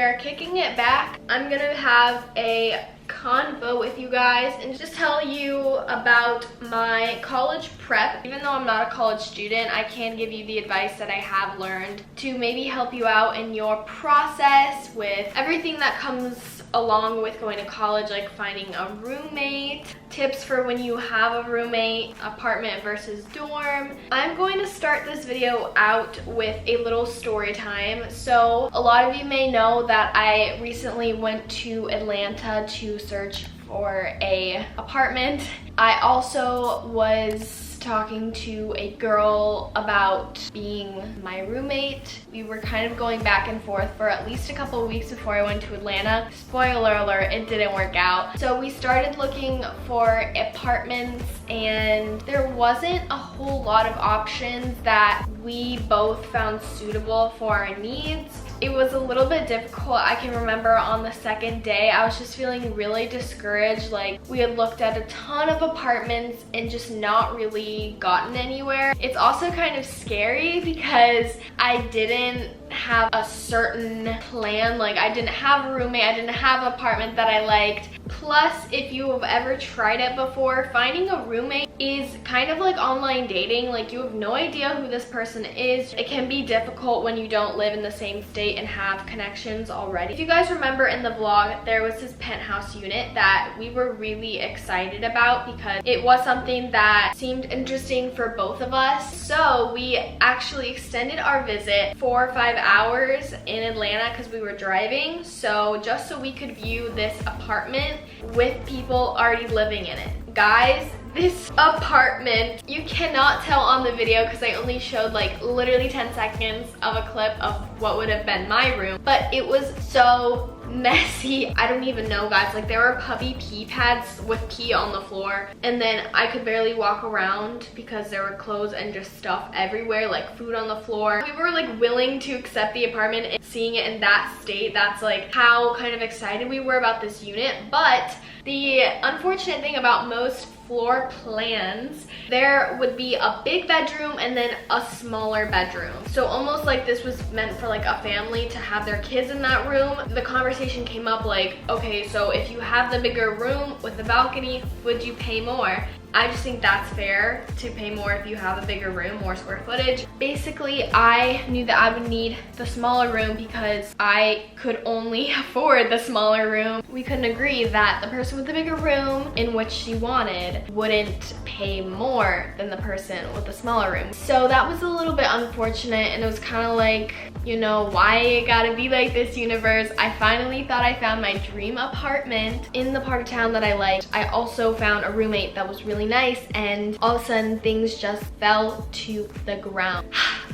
we're kicking it back. I'm gonna have a convo with you guys and just tell you about my college prep. Even though I'm not a college student, I can give you the advice that I have learned to maybe help you out in your process with everything that comes along with going to college, like finding a roommate, tips for when you have a roommate, apartment versus dorm. I'm going to start this video out with a little story time. So a lot of you may know that I recently went to Atlanta to search for a apartment. I also was talking to a girl about being my roommate. We were kind of going back and forth for at least a couple of weeks before I went to Atlanta. Spoiler alert, it didn't work out. So we started looking for apartments and there wasn't a whole lot of options that we both found suitable for our needs. It was a little bit difficult. I can remember on the second day, I was just feeling really discouraged. Like, we had looked at a ton of apartments and just not really gotten anywhere. It's also kind of scary because I didn't have a certain plan. Like, I didn't have a roommate, I didn't have an apartment that I liked. Plus, if you have ever tried it before, finding a roommate is kind of like online dating. Like, you have no idea who this person is. It can be difficult when you don't live in the same state and have connections already. If you guys remember in the vlog, there was this penthouse unit that we were really excited about because it was something that seemed interesting for both of us. So we actually extended our visit 4 or 5 hours in Atlanta because we were driving. So just so we could view this apartment with people already living in it. Guys, this apartment, you cannot tell on the video because I only showed like literally 10 seconds of a clip of what would have been my room, but it was so messy. I don't even know, guys. Like, there were puppy pee pads with pee on the floor, and then I could barely walk around because there were clothes and just stuff everywhere, like food on the floor. We were like willing to accept the apartment and seeing it in that state. That's like how kind of excited we were about this unit. But the unfortunate thing about most floor plans, there would be a big bedroom and then a smaller bedroom. So almost like this was meant for like a family to have their kids in that room. The conversation came up like, okay, so if you have the bigger room with the balcony, would you pay more? I just think that's fair to pay more if you have a bigger room, more square footage. Basically, I knew that I would need the smaller room because I could only afford the smaller room. We couldn't agree that the person with the bigger room in which she wanted wouldn't pay more than the person with the smaller room. So that was a little bit unfortunate, and it was kind of like, you know, why it gotta be like this, universe? I finally thought I found my dream apartment in the part of town that I liked. I also found a roommate that was really nice, and all of a sudden things just fell to the ground.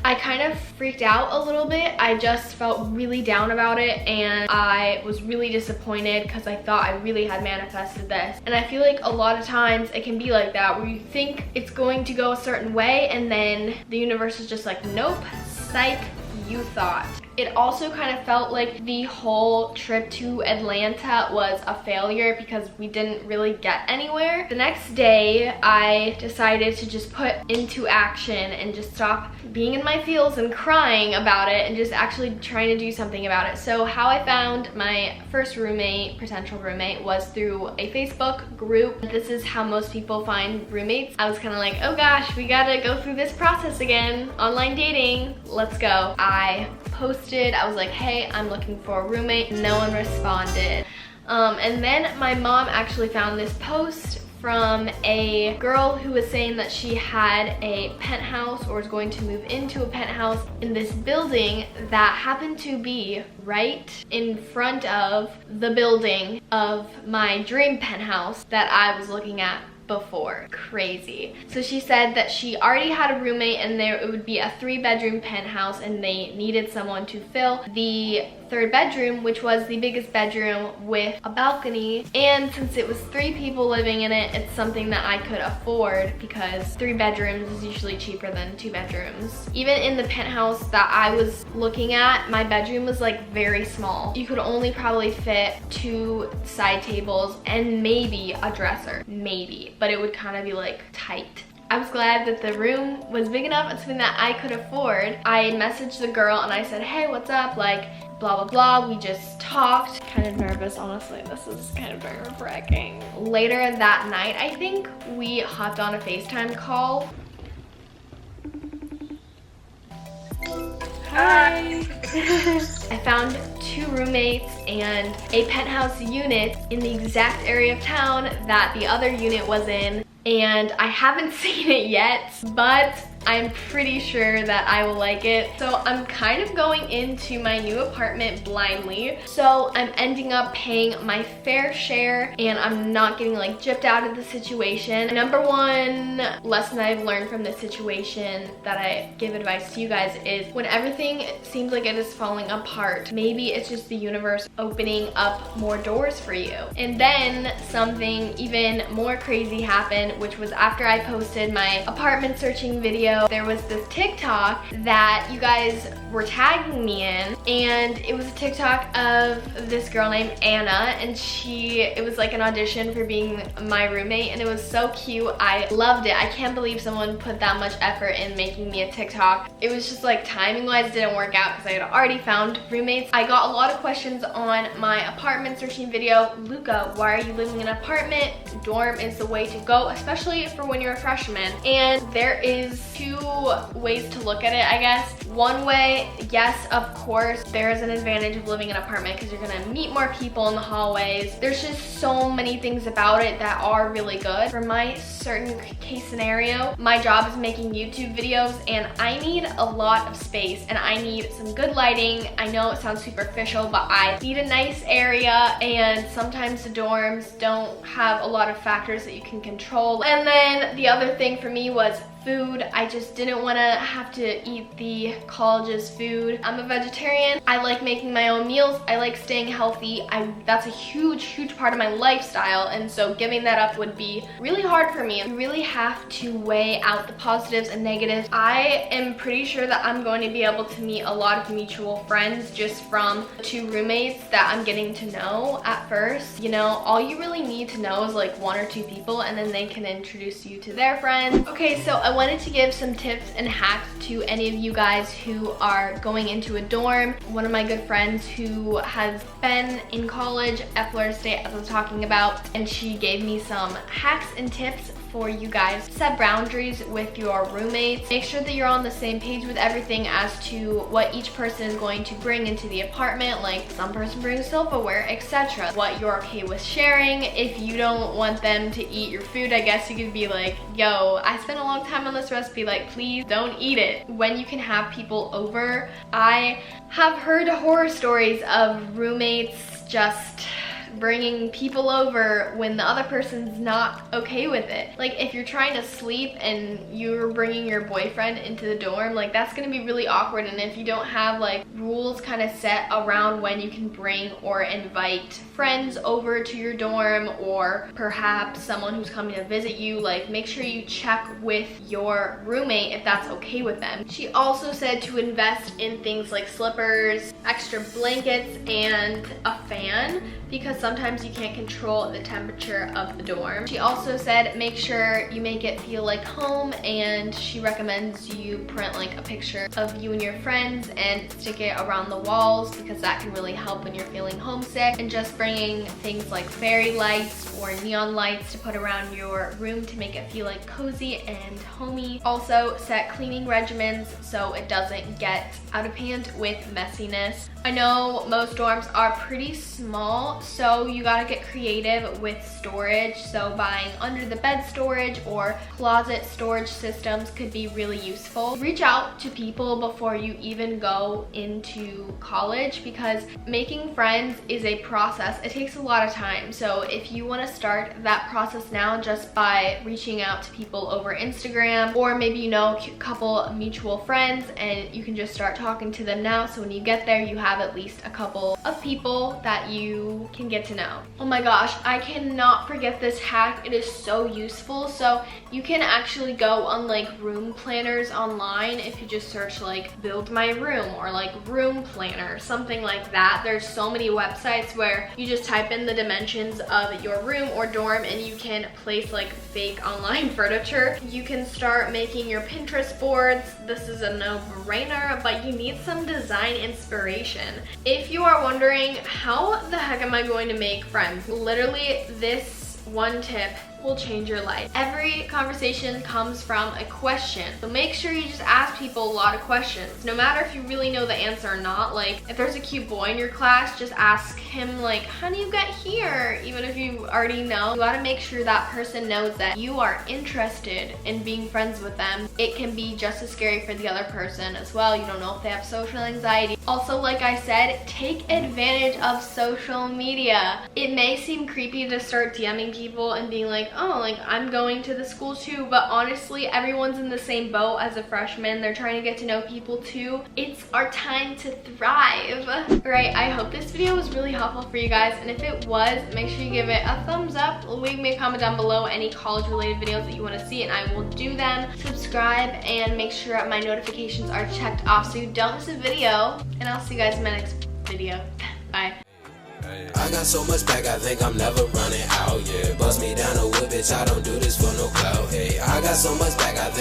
I kind of freaked out a little bit. I just felt really down about it, and I was really disappointed because I thought I really had manifested this. And I feel like a lot of times it can be like that, where you think it's going to go a certain way and then the universe is just like, nope, psych, you thought. It also kind of felt like the whole trip to Atlanta was a failure because we didn't really get anywhere. The next day, I decided to just put into action and just stop being in my feels and crying about it and just actually trying to do something about it. So how I found my first roommate, potential roommate, was through a Facebook group. This is how most people find roommates. I was kind of like, oh gosh, we gotta go through this process again. Online dating, let's go. I posted, I was like, hey, I'm looking for a roommate. No one responded. And then my mom actually found this post from a girl who was saying that she had a penthouse or was going to move into a penthouse in this building that happened to be right in front of the building of my dream penthouse that I was looking at before. Crazy. So she said that she already had a roommate and it would be a 3-bedroom penthouse and they needed someone to fill the 3rd bedroom, which was the biggest bedroom with a balcony. And since it was 3 people living in it, it's something that I could afford because 3 bedrooms is usually cheaper than 2 bedrooms. Even in the penthouse that I was looking at, my bedroom was like very small. You could only probably fit 2 side tables and maybe a dresser, maybe, but it would kind of be like tight. I was glad that the room was big enough and something that I could afford. I messaged the girl and I said, hey, what's up? Like, blah, blah, blah. We just talked. Kind of nervous, honestly. This is kind of nerve-wracking. Later that night, I think, we hopped on a FaceTime call. Hi. I found 2 roommates and a penthouse unit in the exact area of town that the other unit was in, and I haven't seen it yet, but I'm pretty sure that I will like it. So I'm kind of going into my new apartment blindly. So I'm ending up paying my fair share and I'm not getting like gypped out of the situation. Number one lesson I've learned from this situation that I give advice to you guys is when everything seems like it is falling apart, maybe it's just the universe opening up more doors for you. And then something even more crazy happened, which was after I posted my apartment searching video. There was this TikTok that you guys were tagging me in, and it was a TikTok of this girl named Anna, and it was like an audition for being my roommate, and it was so cute. I loved it. I can't believe someone put that much effort in making me a TikTok. It was just like timing wise didn't work out because I had already found roommates. I got a lot of questions on my apartment searching video. Luca, why are you living in an apartment? Dorm is the way to go, especially for when you're a freshman. And there is 2 ways to look at it, I guess. One way, yes, of course, there is an advantage of living in an apartment because you're gonna meet more people in the hallways. There's just so many things about it that are really good. For my certain case scenario, my job is making YouTube videos and I need a lot of space and I need some good lighting. I know it sounds superficial, but I need a nice area, and sometimes the dorms don't have a lot of factors that you can control. And then the other thing for me was food. I just didn't want to have to eat the college's food. I'm a vegetarian. I like making my own meals. I like staying healthy. That's a huge part of my lifestyle, and so giving that up would be really hard for me. You really have to weigh out the positives and negatives. I am pretty sure that I'm going to be able to meet a lot of mutual friends just from 2 roommates that I'm getting to know at first. You know, all you really need to know is like 1 or 2 people, and then they can introduce you to their friends. Okay, so I wanted to give some tips and hacks to any of you guys who are going into a dorm. One of my good friends who has been in college at Florida State, as I was talking about, and she gave me some hacks and tips for you guys. Set boundaries with your roommates. Make sure that you're on the same page with everything as to what each person is going to bring into the apartment, like some person brings silverware, etc. What you're okay with sharing. If you don't want them to eat your food, I guess you could be like, yo, I spent a long time on this recipe, like please don't eat it. When you can have people over, I have heard horror stories of roommates just bringing people over when the other person's not okay with it. Like if you're trying to sleep and you're bringing your boyfriend into the dorm, like that's gonna be really awkward. And if you don't have like rules kind of set around when you can bring or invite friends over to your dorm, or perhaps someone who's coming to visit you, like make sure you check with your roommate if that's okay with them. She also said to invest in things like slippers, extra blankets, and a fan, because sometimes you can't control the temperature of the dorm. She also said make sure you make it feel like home, and she recommends you print like a picture of you and your friends and stick it around the walls, because that can really help when you're feeling homesick. And just bringing things like fairy lights or neon lights to put around your room to make it feel like cozy and homey. Also set cleaning regimens so it doesn't get out of hand with messiness. I know most dorms are pretty small, so you gotta get creative with storage. So buying under the bed storage or closet storage systems could be really useful. Reach out to people before you even go into college, because making friends is a process. It takes a lot of time. So if you wanna start that process now just by reaching out to people over Instagram, or maybe you know a couple mutual friends and you can just start talking to them now, so when you get there you have have at least a couple of people that you can get to know. Oh my gosh, I cannot forget this hack. It is so useful. So you can actually go on like room planners online. If you just search like build my room or like room planner, something like that. There's so many websites where you just type in the dimensions of your room or dorm and you can place like fake online furniture. You can start making your Pinterest boards. This is a no-brainer, but you need some design inspiration. If you are wondering, how the heck am I going to make friends? Literally, this one tip will change your life. Every conversation comes from a question. So make sure you just ask people a lot of questions. No matter if you really know the answer or not. Like if there's a cute boy in your class, just ask him like, how do you get here? Even if you already know, you gotta make sure that person knows that you are interested in being friends with them. It can be just as scary for the other person as well. You don't know if they have social anxiety. Also, like I said, take advantage of social media. It may seem creepy to start DMing people and being like, oh, like I'm going to the school too, but honestly, everyone's in the same boat as a freshman. They're trying to get to know people too. It's our time to thrive. Right, I hope this video was really helpful for you guys, and if it was, make sure you give it a thumbs up. Leave me a comment down below any college related videos that you want to see and I will do them. Subscribe and make sure my notifications are checked off so you don't miss a video, and I'll see you guys in my next video. Bye. I got so much back, I think I'm never running out, yeah. Bust me down a whip, bitch, I don't do this for no clout, hey. I got so much back, I think